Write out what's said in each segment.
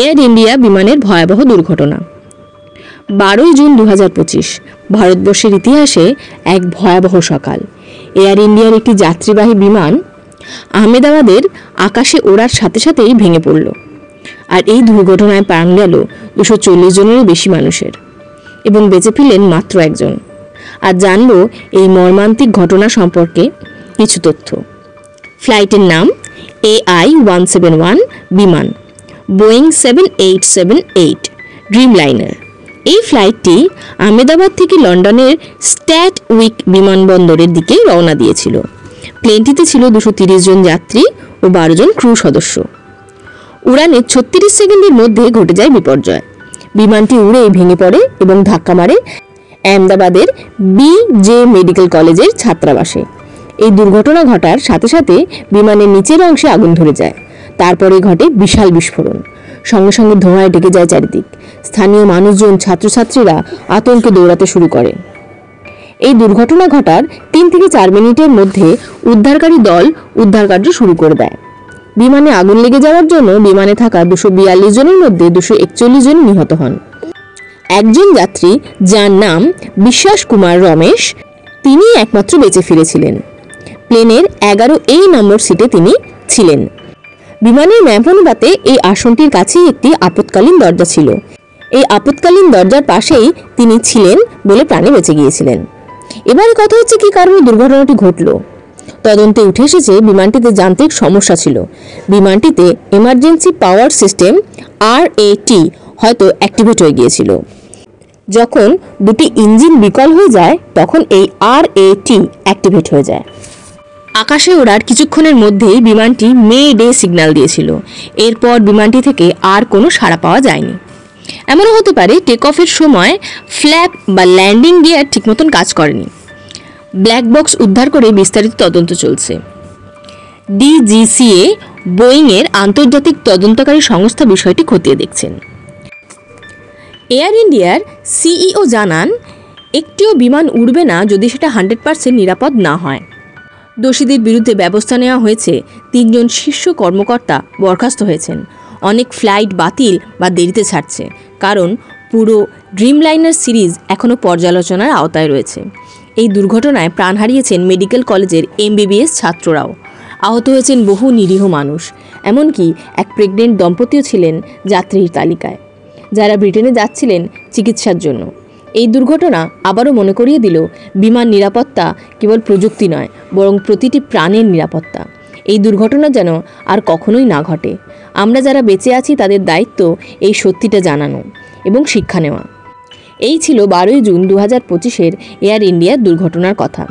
Air India বিমানের ভয়াবহ দুর্ঘটনা। 12 জুন 2025 ভারতবর্ষের ইতিহাসে এক ভয়াবহ সকাল। এয়ার ইন্ডিয়ার একটি যাত্রীবাহী বিমান আহমেদাবাদের আকাশে ওড়ার সাথে সাথেই ভেঙে পড়ল। আর এই দুর্ঘটনায় প্রাণ গেল 240 জনেরও বেশি মানুষের, এবং বেঁচে ফিরলেন মাত্র একজন। আর জানব এই মর্মান্তিক ঘটনা সম্পর্কে কিছু তথ্য। ফ্লাইটের নাম AI-171 বিমান, বোয়িং 7878 ড্রিমলাইনার। এই ফ্লাইটটি আহমেদাবাদ থেকে লন্ডনের স্ট্যাটউইক বিমানবন্দরের দিকে রওনা দিয়েছিল। প্লেনটিতে ছিল 230 জন যাত্রী ও 12 জন ক্রু সদস্য। উড়ানের 36 সেকেন্ডের মধ্যে ঘটে যায় বিপর্যয়। বিমানটি উড়েই ভেঙে পড়ে এবং ধাক্কা মারে আহমেদাবাদের BJ মেডিকেল কলেজের ছাত্রাবাসে। এই দুর্ঘটনা ঘটার সাথে সাথে বিমানের নিচের অংশে আগুন ধরে যায়। তারপরে ঘটে বিশাল বিস্ফোরণ, সঙ্গে সঙ্গে ধোঁয়ায় ঢেকে যায় চারিদিক। স্থানীয় মানুষজন, ছাত্রছাত্রীরা আতঙ্কে দৌড়াতে শুরু করে। এই দুর্ঘটনা ঘটার 3 থেকে 4 মিনিটের মধ্যে উদ্ধারকারী দল উদ্ধার কার্য শুরু করে দেয়। বিমানে আগুন লেগে যাওয়ার জন্য বিমানে থাকা 242 জনের মধ্যে 241 জন নিহত হন। একজন যাত্রী, যার নাম বিশ্বাস কুমার রমেশ, তিনি একমাত্র বেঁচে ফিরেছিলেন। প্লেনের 11A নম্বর সিটে তিনি ছিলেন। বিমানের ম্যাপ অনুপাতে এই আসনটির কাছেই একটি আপৎকালীন দরজা ছিল। এই আপৎকালীন দরজার পাশেই তিনি ছিলেন বলে প্রাণে বেঁচে গিয়েছিলেন। এবারে কথা হচ্ছে কি কারণে দুর্ঘটনাটি ঘটল। তদন্তে উঠে এসেছে বিমানটিতে যান্ত্রিক সমস্যা ছিল। বিমানটিতে এমার্জেন্সি পাওয়ার সিস্টেম RAT হয়তো অ্যাক্টিভেট হয়ে গিয়েছিল। যখন দুটি ইঞ্জিন বিকল হয়ে যায় তখন এই RAT অ্যাক্টিভেট হয়ে যায়। আকাশে ওড়ার কিছুক্ষণের মধ্যেই বিমানটি মে ডে সিগন্যাল দিয়েছিল। এরপর বিমানটি থেকে আর কোনো সাড়া পাওয়া যায়নি। এমনও হতে পারে টেক অফের সময় ফ্ল্যাপ বা ল্যান্ডিং গিয়ার ঠিক মতন কাজ করেনি। ব্ল্যাক বক্স উদ্ধার করে বিস্তারিত তদন্ত চলছে। DGCA বোয়িংয়ের আন্তর্জাতিক তদন্তকারী সংস্থা বিষয়টি খতিয়ে দেখছেন। এয়ার ইন্ডিয়ার CEO জানান, একটিও বিমান উড়বে না যদি সেটা 100% নিরাপদ না হয়। দোষীদের বিরুদ্ধে ব্যবস্থা নেওয়া হয়েছে। 3 জন শীর্ষ কর্মকর্তা বরখাস্ত হয়েছেন। অনেক ফ্লাইট বাতিল বা দেরিতে ছাড়ছে, কারণ পুরো ড্রিমলাইনার সিরিজ এখনও পর্যালোচনার আওতায় রয়েছে। এই দুর্ঘটনায় প্রাণ হারিয়েছেন মেডিকেল কলেজের MBBS ছাত্ররাও। আহত হয়েছেন বহু নিরীহ মানুষ। এমনকি এক প্রেগনেন্ট দম্পতিও ছিলেন যাত্রীর তালিকায়, যারা ব্রিটেনে যাচ্ছিলেন চিকিৎসার জন্য। এই দুর্ঘটনা আবারও মনে করিয়ে দিল, বিমান নিরাপত্তা কেবল প্রযুক্তি নয়, বরং প্রতিটি প্রাণের নিরাপত্তা। এই দুর্ঘটনা যেন আর কখনোই না ঘটে। আমরা যারা বেঁচে আছি তাদের দায়িত্ব এই সত্যিটা জানানো এবং শিক্ষা নেওয়া। এই ছিল 12 জুন 2025 এয়ার ইন্ডিয়ার দুর্ঘটনার কথা।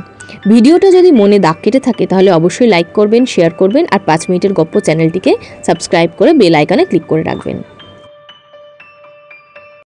ভিডিওটা যদি মনে দাগ কেটে থাকে তাহলে অবশ্যই লাইক করবেন, শেয়ার করবেন আর 5 মিনিটের গপ্প চ্যানেলটিকে সাবস্ক্রাইব করে বেল আইকনে ক্লিক করে রাখবেন।